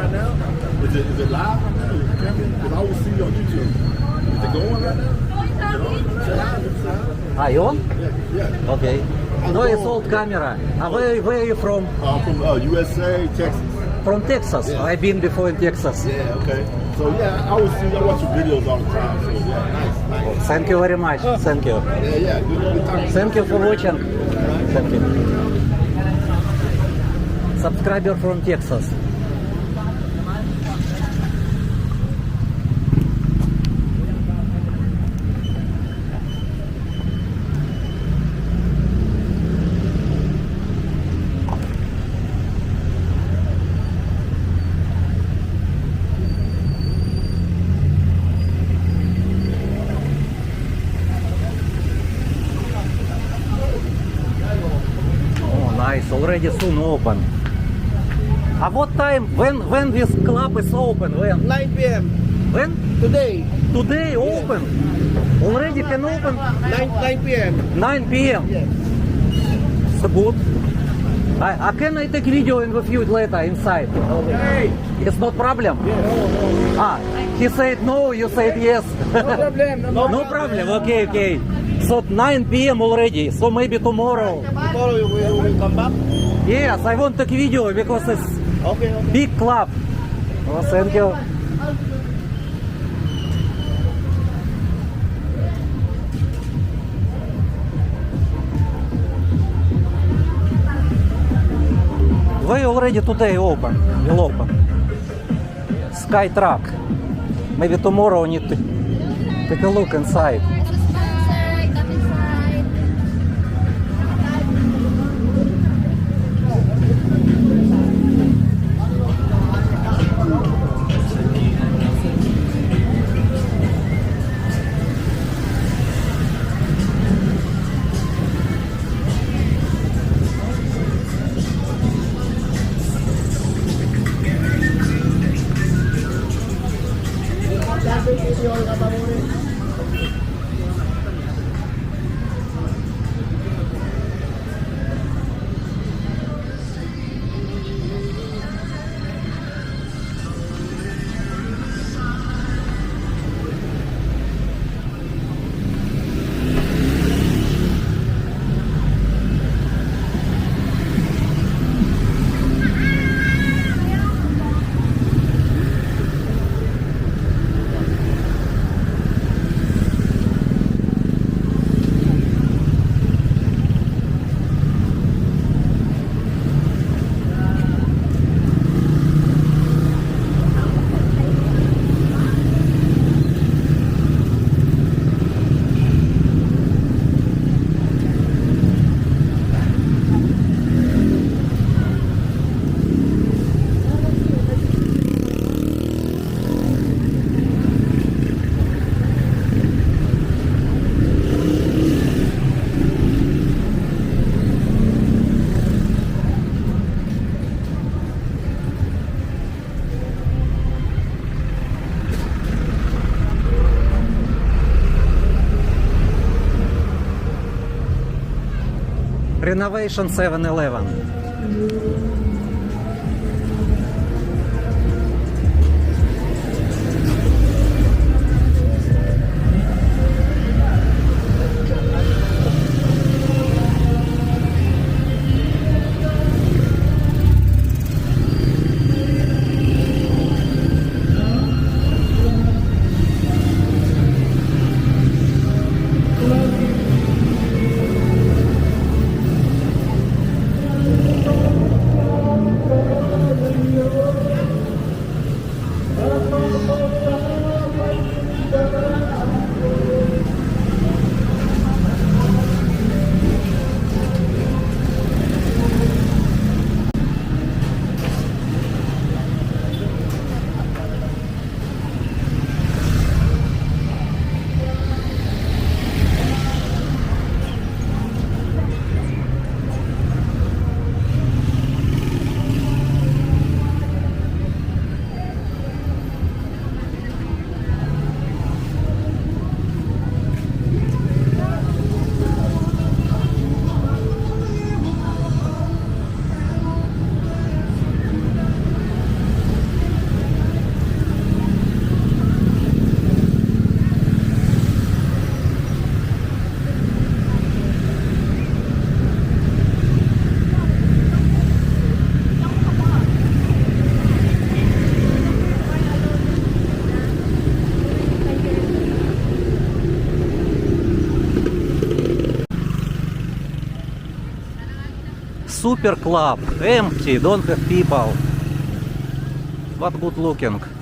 right now? Is it live right now? Because I will see you on YouTube. Is it going right now? Say hi, say hi. You on? Yeah, yeah. Okay. How's No, it it's going? old camera. Where are you from? From USA, Texas. From Texas. Yeah. I've been before in Texas. Yeah, okay. So yeah, I always see, I watch your videos all the time. So yeah, nice. Thank you very much. Thank you. Yeah, yeah, good talking. Thank you for watching. Thank you. Subscriber from Texas. Oh, nice. Already soon open. At what time? When this club is open? When? 9 p.m. When? today. Today open. Already can open 9 p.m. 9 p.m. Yes. So good. I can I take video and with you later inside? Hey. It's not problem. Yes. He said no, you said yes. No problem. No problem. Okay, okay. So 9 p.m. already. So maybe tomorrow. Tomorrow you will come back. Yes, I want to take video because it's Okay. big club. Oh, thank you. They already today open. Will open. Sky truck. Maybe tomorrow need to take a look inside. Come inside. Renovation 7-Eleven. super club. Empty, don't have people. But good looking.